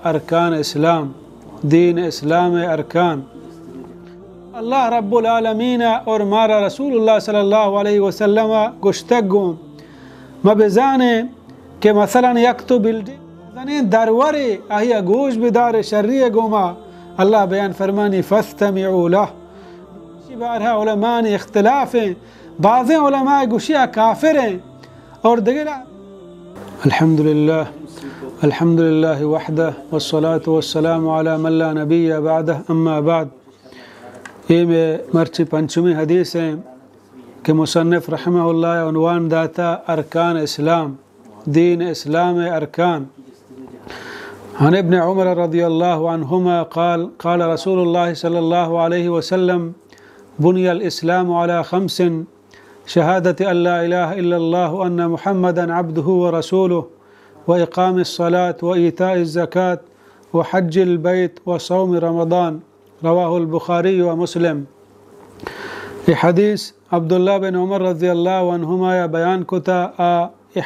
ارکان اسلام دین اسلام ارکان اللہ رب العالمین اور مارا رسول اللہ صلی اللہ علیہ وسلم گشتگوں مبزانے کہ مثلا یک تو بلڈنگ دروری اہیا گوش بدار شریع گوما اللہ بیان فرمانی فاستمعوا له بارها علماء اختلاف ہیں بعض علماء گوشیا کافر ہیں اور دیگر الحمدللہ وحدہ والصلاة والسلام على من لا نبی بعدہ اما بعد یہ میں مرچی پنچمی حدیث ہیں کہ مصنف رحمہ اللہ عنوان داتا ارکان اسلام دین اسلام ارکان عن ابن عمر رضی اللہ عنہما قال رسول اللہ صلی اللہ علیہ وسلم بني الإسلام على 5 شهادة أن لا إله إلا الله وأن محمدا عبده ورسوله وإقام الصلاة وإيتاء الزكاة وحج البيت وصوم رمضان رواه البخاري ومسلم. حدیث عبداللہ بن عمر رضی اللہ عنہما یا بیان کتا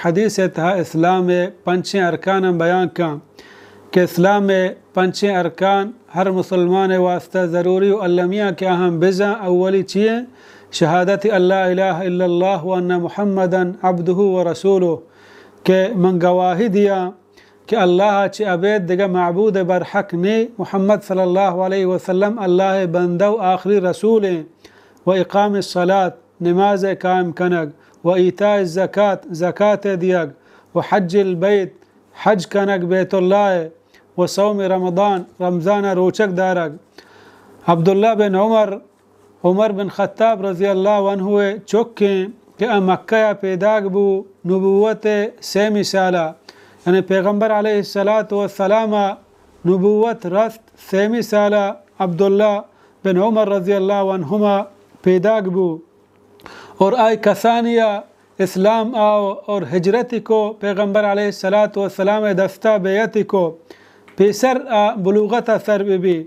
حدیث تھا اسلام پنچیں ارکان بیان کا کہ اسلام میں پنچیں ارکان ہر مسلمان واسطہ ضروری و علمیہ کے اہم بزا اولی چیئے شہادت اللہ الہ الا اللہ وان محمدا عبدہ و رسولہ کہ من گواہی دیا کہ اللہ چی عبید دیگا معبود برحق نے محمد صلی اللہ علیہ وسلم اللہ بندہ و آخری رسول ہیں و اقام الصلاة نماز قائم کنگ و ایتاء الزکاة زکاة دیگ و حج البیت حج کنگ بیت اللہ و صوم رمضان رمضان روچک دارگ. عبداللہ بن عمر بن خطاب رضی اللہ عنہ چکیں کہ مکہ پیداگ بو نبوت 3 سالہ یعنی پیغمبر علیہ السلام نبوت رست 3 سالہ عبداللہ بن عمر رضی اللہ عنہما پیداگ بو اور آئی کسانیہ اسلام آو اور ہجرتی کو پیغمبر علیہ السلام دستہ بیعتی کو پیسر بلوغت سر بھی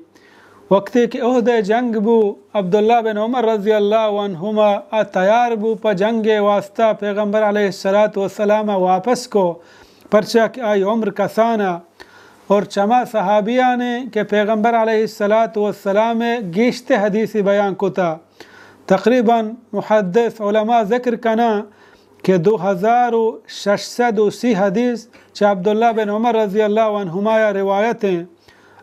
وقتی کہ عہد جنگ بو عبداللہ بن عمر رضی اللہ عنہما تیار بو پا جنگ واسطہ پیغمبر علیہ السلام واپس کو پرچہ کہ آئی عمر کسانا اور چما صحابیہ نے کہ پیغمبر علیہ السلام گیشت حدیثی بیان کتا تقریباً محدث علماء ذکر کنا کہ 2630 حدیث چا عبداللہ بن عمر رضی اللہ عنہما روایتیں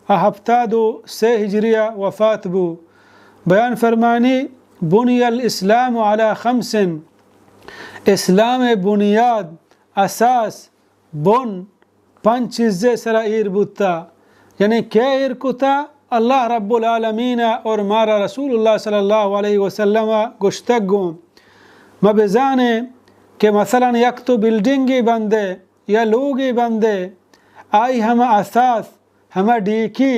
73 ہجریہ وفات بو بیان فرمانی بنی الاسلام علی 5 اسلام بنیاد اساس بن 5 چیزیں سرا ایر بوتا یعنی کیا ایر کتا اللہ رب العالمین اور مارا رسول اللہ صلی اللہ علیہ وسلم گشتگوں مبزانے کہ مثلا یک تو بلڈنگی بندے یا لوگی بندے آئی ہمہ اساس ہمہ ڈیکی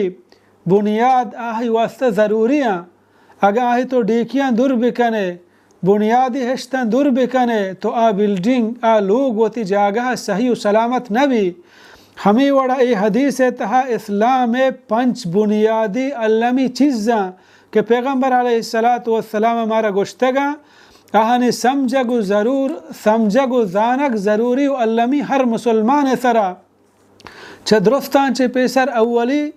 بنیاد آہی واسطہ ضروریاں اگر آہی تو ڈیکیاں دور بکنے بنیادی ہشتاں دور بکنے تو بلڈنگ لوگ ہوتی جاگہ صحیح و سلامت نبی ہمیں وڑا ای حدیث تہا اسلام 5 بنیادی علمی چیزاں کہ پیغمبر علیہ السلام ہمارا گشتگا آہنی سمجھگو زانک ضروری و علمی ہر مسلمان سرا چھ درستان چھ پیسر اولی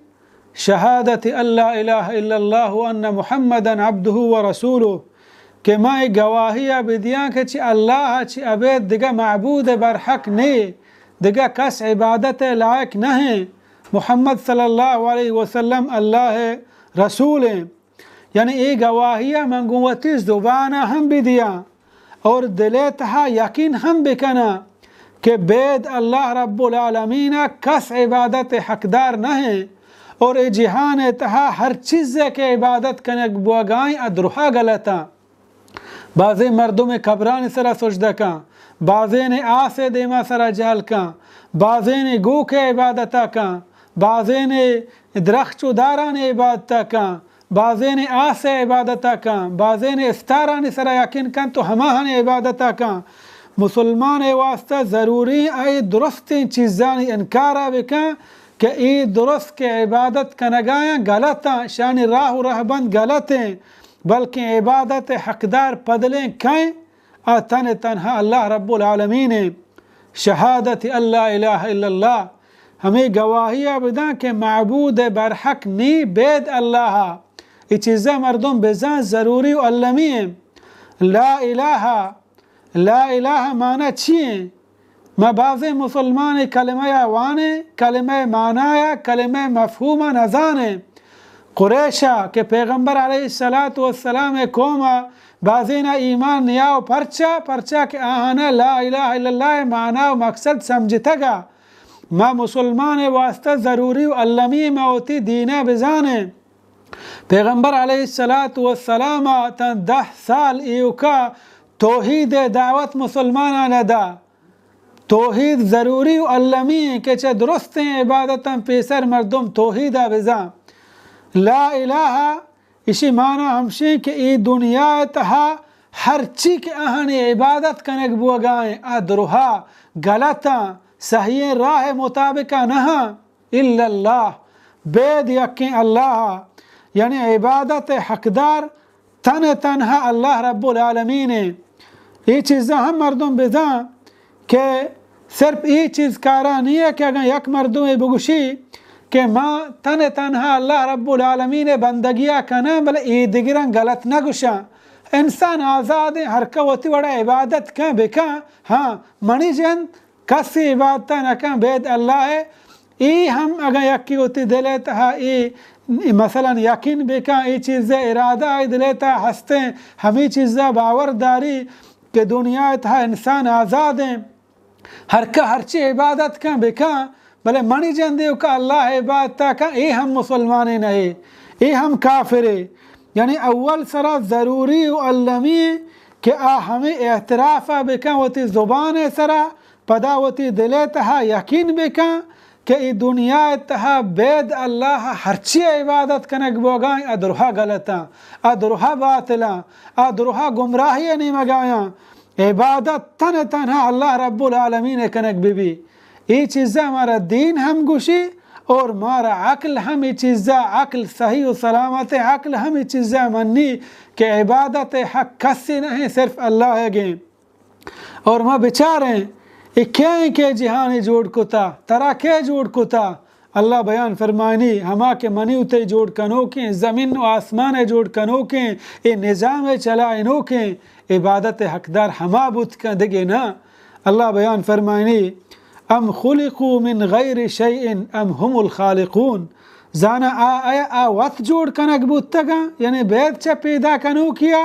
شہادت اللہ الہ الا اللہ وان محمدا عبدہ و رسولہ کہ میں گواہیہ بدیاں کہ چھ اللہ چھ عبید دیگا معبود برحق نہیں دیگا کس عبادت لائق نہیں محمد صلی اللہ علیہ وسلم اللہ رسول ہیں یعنی ای گواہیہ منگوتی زبانہ ہم بھی دیا اور دلیتہا یقین ہم بکنا کہ بید اللہ رب العالمین کس عبادت حقدار نہیں اور ای جہان تہا ہر چیز کے عبادت کنک بوگائیں ادرہا غلطا بعضی مردم قبران سرا سجدہ کن بعضی نے آسے دیما سرا جہل کن بعضی نے گو کے عبادتا کن بعضی نے درخت داران عبادتا کن بعضی نے آسے عبادتا کن بعضی نے استاران سرا یقین کن تو ہماہن عبادتا کن مسلمان واسطہ ضروری ای درست چیزانی انکارا بکن کہ ای درست کے عبادت کنگایاں غلطاں شانی راہ و رہبند غلطیں بلکہ عبادت حقدار پدلیں کہیں تنہا اللہ رب العالمین شہادت اللہ الہ الا اللہ ہمیں گواہیہ بداں کہ معبود برحق نی بید اللہ. یہ چیزیں مردم بزان ضروری و علمی ہیں. لا الہ، لا الہ معنی چیئے؟ ما بعض مسلمان کلمہ وانے، کلمہ معنی، کلمہ مفہوم نزانے. قریشہ کہ پیغمبر علیہ السلام قومہ بعضینا ایمان نیاو پرچا کہ آہانا لا الہ الا اللہ معنی و مقصد سمجھتا گا. ما مسلمان واسطہ ضروری و علمی موتی دینہ بزانے. پیغمبر علیہ السلام تن 10 سال ایوکا توحید دعوت مسلمانان دا. توحید ضروری و علمی کہ چہ درست ہیں عبادتاں پیسر مردم توحیدہ بزان. لا الہ اسی معنی ہمشیں کہ ای دنیا تہا ہر چی کے اہنی عبادت کنک بوگائیں ادرہا غلطاں صحیح راہ مطابقہ نہا الا اللہ بید یقین اللہ. یعنی عبادت حقدار تنہا اللہ رب العالمین ہے. یہ چیزیں ہم مردم بزان کہ صرف یہ چیز کارا نہیں ہے کہ اگر یک مردم بگوشی کہ ما تنہا اللہ رب العالمین بندگیہ کنا بلے ای دیگران غلط نہ گوشا. انسان آزاد ہے ہر کوتی وڑا عبادت کن بکا. ہاں منی جن کسی عبادت نہ کن بید اللہ ہے. ای ہم اگر یکی ہوتی دلیتا ہے ای مثلا یقین بکا ای چیزیں ارادہ ای دلیتا ہستے ہمیں چیزیں باورداری کہ دنیا تھا انسان آزاد ہیں ہر چی عبادت کن بکا بلے منی جن دیو کہ اللہ عبادت کا ای ہم مسلمانی نہیں ای ہم کافرے. یعنی اول سرا ضروری و علمی کہ ہمیں اعترافہ بکا ہوتی زبان سرا پدا ہوتی دلے تہا یقین بکا کہ ای دنیا تہا بید اللہ ہرچی عبادت کنک بوگائیں ادرہا غلطاں ادرہا باطلاں ادرہا گمراہی نہیں مگایاں. عبادت تنہا اللہ رب العالمین کنک بھی. یہ چیزیں ہمارا دین ہم گوشی اور ہمارا عقل ہم یہ چیزیں عقل صحیح و سلامت عقل ہم یہ چیزیں منی کہ عبادت حق کسی نہیں صرف اللہ ہے گئے. اور ما بچاریں یہ کہیں کہ جہانی جوڑ کتا ترا کے جوڑ کتا. اللہ بیان فرمانی ہما کے منی اتے جوڑ کنو کے زمین و آسمان جوڑ کنو کے یہ نظام چلائنو کے عبادت حقدار ہما بت کا دگے نا. اللہ بیان فرمانی ام خلقوا من غیر شیء ام هم الخالقون. زانا آیا وقت جوڑ کنک بودتا گا یعنی بید چا پیدا کنو کیا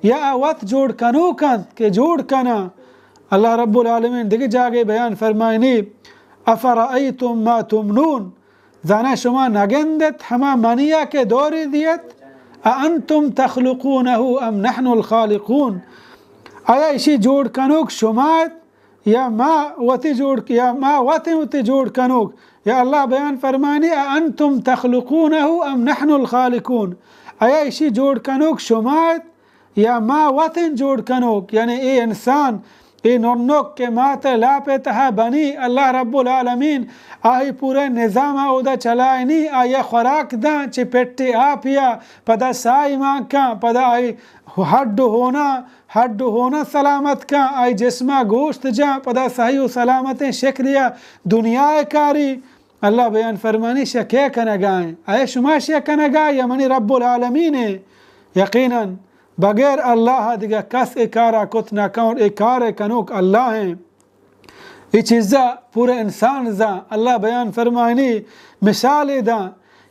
یا وقت جوڑ کنو کن کہ جوڑ کنا. اللہ رب العالمین دیکھ جاگے بیان فرمائنی افرائیتم ما تمنون. زانا شما نگندت ہما منیہ کے دوری دیت انتم تخلقونہ ام نحن الخالقون. آیا اسی جوڑ کنوک شمایت یا ما وتی جوڑ یا ما وتی جوڑ کنوک. یا اللہ بیان فرمانی انتم تخلقونہ ام نحن الخالقون. آیا اسی جوڑ کنوک شمایت یا ما وطن جوڑ کنوک. یعنی اے انسان اے نونک کے مات لاپے تہا بنی اللہ رب العالمین آئی پورے نظام اودا چلائنی آیا خوراک دا چی پیٹی آپیا پدا سائی ماں کا پدا آئی ہڈ ہونا سلامت کا آئی جسمہ گوشت جا پدا صحیح و سلامت شکریہ دنیا کاری. اللہ بیان فرمانی شکے کنگائیں آئے شما شکنگا یا منی رب العالمین ہے. یقیناً بغیر اللہ دیگا کس اکارا کت نہ کون اکار کنوک اللہ ہیں. یہ چیزا پورے انسان زا اللہ بیان فرمائنی مثال دا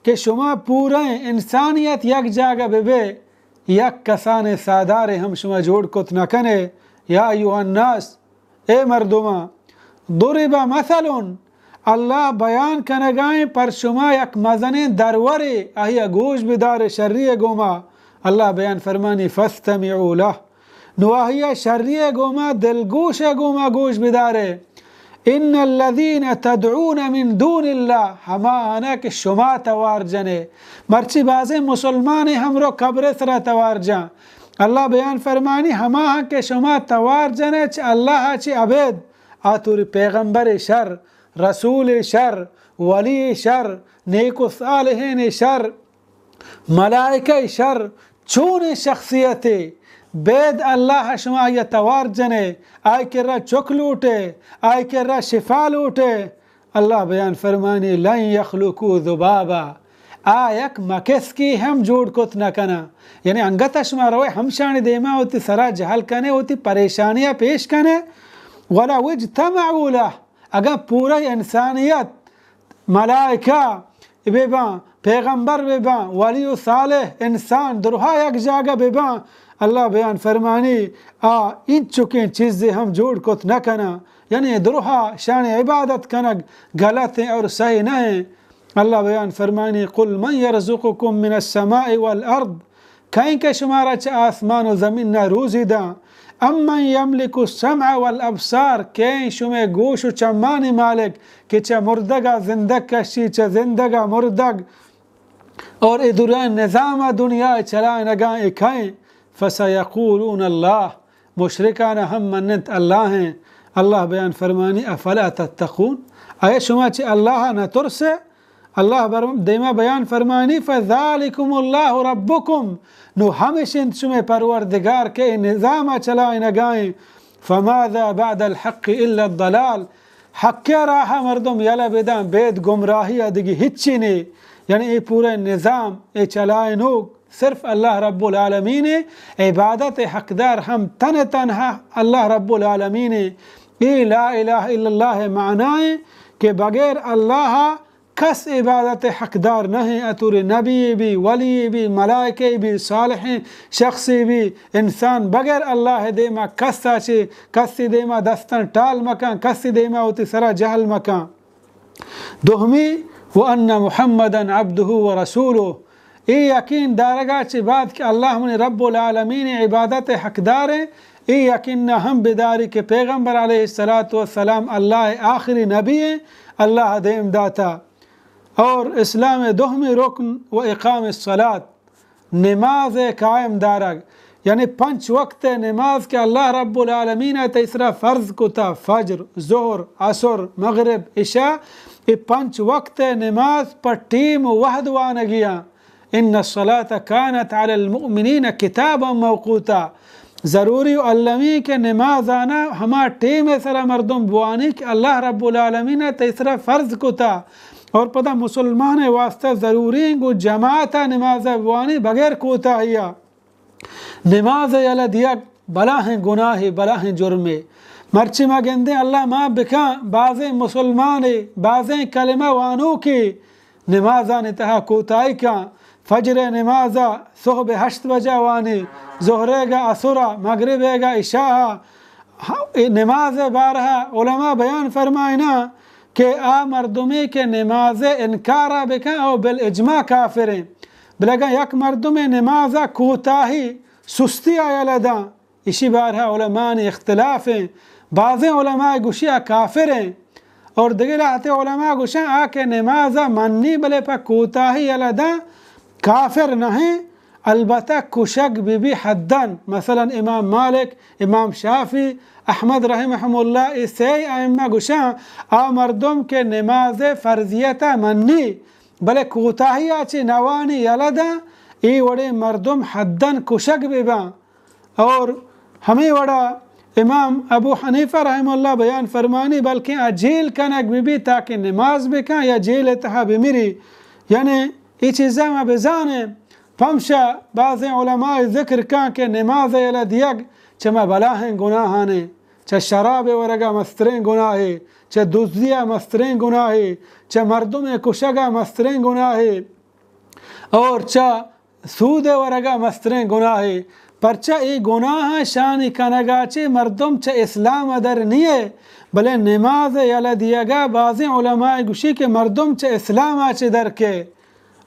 کہ شما پورے انسانیت یک جاگہ بے یک کسان سادار ہم شما جوڑ کت نہ کنے. یا ایوہ الناس اے مردما ضرب مثل. اللہ بیان کنگائیں پر شما یک مزن درورے آہیا گوش بدار شرری گوما. اللہ بیان فرمانی فاستمعوا له. نواہیہ شرری گوما دلگوش گوما گوش بدارے. ان الذین تدعون من دون اللہ ہما آنا کہ شما توار جنے مرچی بازے مسلمان ہمرو قبر سرا توار جان. اللہ بیان فرمانی ہما کہ شما توار جنے چھ اللہ چھ عبید آتور پیغمبر شر رسول شر ولی شر نیک و صالحین شر ملائکہ شر چون شخصیت بید اللہ شما یہ توار جنے آئی کر رہا چک لوٹے آئی کر رہا شفا لوٹے اللہ بیان فرمانی لن یخلقوا ذبابا یک مکس کی ہم جوڑ کت نہ کنا، یعنی انگتش ماروے ہمشانی دیما ہوتی سرا جہل کنے ہوتی پریشانیاں پیش کنے، وَلَوْ اجْتَمَعُوا لَهُ اگر پورا انسانیت ملائکہ ببان، پیغمبر ببان، ولی و صالح انسان درہا یک جاگہ ببان، اللہ بیان فرمانی ان چکیں چیزیں ہم جوڑ کت نہ کنا، یعنی درہا شان عبادت کنگ غلط ہیں اور صحیح نہ ہیں۔ اللہ بیان فرمانی قل من یرزقکم من السماء والارض، کہیں کہ شمارا چا آسمان و زمین نہ روزی دا، امن یملک السمع والابصار، کہیں شمیں گوش و چمانی مالک کہ چا مردگا زندگ کشی چا زندگا مردگ اور ادران نظام دنیا چلائیں نگائیں کہیں، فسیقولون اللہ، مشرکان ہم منت اللہ ہیں۔ اللہ بیان فرمانی افلا تتقون، اے شما چی اللہ نہ ترسے، اللہ دیما بیان فرمانی فذالکم اللہ ربکم، نو ہمیشن شما پروردگار کے نظام چلائیں نگائیں، فماذا بعد الحق الا الضلال، حق کے راہ مردم یلا بدان بید گمراہی ادگی ہچی نے، یعنی یہ پورے نظام یہ چلائیں نوک صرف اللہ رب العالمین، عبادت حقدار ہم تنہا اللہ رب العالمین، یہ لا الہ الا اللہ معنی کہ بغیر اللہ کس عبادت حقدار نہیں، اتور نبی بھی، ولی بھی، ملائکے بھی، صالحین شخصی بھی، انسان بغیر اللہ دیما کس آچے، کسی دیما دستن ٹال مکان، کسی دیما ہوتی سرا جہل مکان۔ دوہمی وَأَنَّ مُحَمَّدًا عَبْدُهُ وَرَسُولُهُ، ای یقین دارگا چی بات کہ اللہ من رب العالمین عبادت حقدار ہے، ای یقین ہم بداری کہ پیغمبر علیہ السلام اللہ آخری نبی ہے، اللہ دیم داتا۔ اور اسلام دوہمی رکن و اقام الصلاة، نماز قائم دارگ، یعنی 5 وقت نماز کے اللہ رب العالمین تیسرا فرض کتا، فجر، ظہر، عصر، مغرب، عشاء، یہ 5 وقت نماز پر ٹیم وحد وانگیا، ان الصلاة كانت على المؤمنین کتابا موقوتا، ضروری علمی کے نماز آنا ہما ٹیم سرا مردم بوانی کہ اللہ رب العالمین تیسرا فرض کتا، اور پتہ مسلمان واسطہ ضروری گو جماعتا نماز بوانی بغیر کوتا ہیا، نماز یلا دیا بلا ہیں گناہ بلا ہیں جرمے، مرچی ما گندے اللہ ما بکاں بعضیں مسلمان بعضیں کلمہ وانو کی نمازان انتہا کوتائی کا، فجر نمازا صبح 8 بجے وانی، ظہرے گا عصرہ، مغربے گا عشاء، نماز بارہا علماء بیان فرمائنا کہ مردمی کے نماز انکارا بکن او بالاجماع کافر ہیں، بلکہ یک مردم نمازا کوتاہی سستی آیا لدا، اسی بارہا علماء نے اختلاف ہیں، بعض علماء گوشیا کافر ہیں اور دیگر آتے علماء گوشا آکے نمازا منی بلے پا کوتاہی لدا کافر نہیں، البتہ کشک بھی حدن، مثلا امام مالک، امام شافی، احمد رحمہ اللہ، اسے ائمہ گوشا مردم کے نماز فرضیتا منی بلے کوتاہی آچی نوانی یلدا، ای وڑے مردم حدن کشک بھی، اور ہمیں وڑا امام ابو حنیفہ رحمہ اللہ بیان فرمانی بلکہ جیل کنک بھی تاکہ نماز بکن یا جیل اتہا بمیری، یعنی یہ چیزیں میں بزانے پمشا بعض علماء ذکر کن کہ نماز یلا دیگ چما بلاہیں گناہانے، چا شراب ورگا مسترین گناہے، چا دزدیا مسترین گناہے، چا مردم کشگا مسترین گناہے، اور چا سود ورگا مسترین گناہے، پرچا ای گناہ شانی کنگا چے مردم چا اسلام در نیے، بلے نماز یلا دیگا بعض علماء گوشی کہ مردم چا اسلام آچے در کے،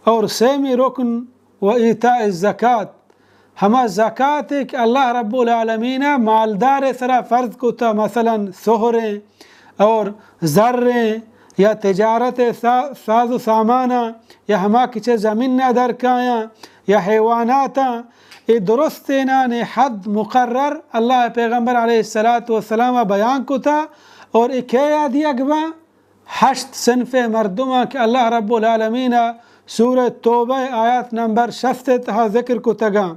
اور سیمی رکن و ایتاء الزکاة، ہما زکاة کہ اللہ رب العالمین مالدار سرا فرض کو تا، مثلا سہریں اور زریں یا تجارت ساز و سامانا یا ہما کچھ زمین در کایا یا حیواناتا، یہ درست انہاں حد مقرر اللہ پیغمبر علیہ السلام بیان کو تا، اور اکیا دیا گوا 8 صنف مردمہ کہ اللہ رب العالمین سورہ توبہ آیات نمبر 66 تہا ذکر کو تگا،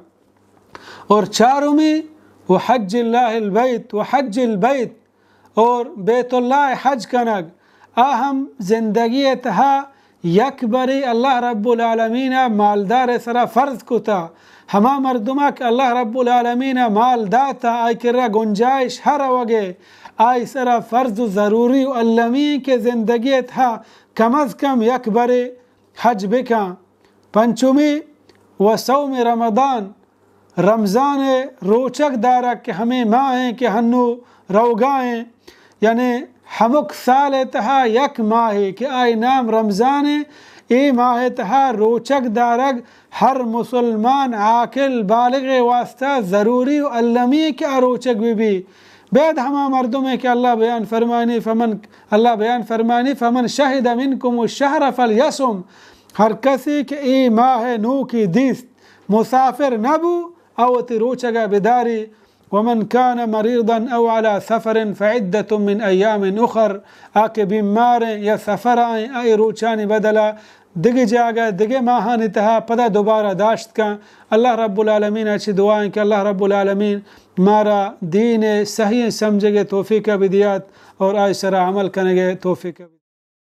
اور 4ویں وحج اللہ البیت، وحج البیت، اور بیت اللہ حج کنگ، آہم زندگی تہا یک بری اللہ رب العالمین مالدار سرا فرض کتا ہما مردمہ کہ اللہ رب العالمین مال داتا آئی کرا گنجائش ہر وگے آئی سرا فرض ضروری و علمی کے زندگی تہا کم از کم یک بری حج بکا پنچمی و صوم رمضان رمضان روچک دارا کہ ہمیں ماہ ہیں کہ ہنو روگائیں یعنی ہمک سال تہا یک ماہ کہ آئی نام رمضان ای ماہ تہا روچک دارگ ہر مسلمان عاقل بالغ واسطہ ضروری و علمی کہ روچک بھی بید ہما مردم ہے کہ اللہ بیان فرمانی فمن شہد منکم الشہر فلیصم ہر کسی کہ ای ماہ نو کی دیست مسافر نبو اوتی روچگا بداری ومن كان مريضا او على سفر فعدة من ایام اخر آکے بیمار یا سفر آئیں آئی روچانی بدلا دگی جاگا دگی ماہانی تہا پدا دوبارہ داشت کا اللہ رب العالمین اچھی دعائیں کہ اللہ رب العالمین مارا دین صحیح سمجھے گے توفیق بھی دیات اور آئی سرا عمل کرنے گے توفیق بھی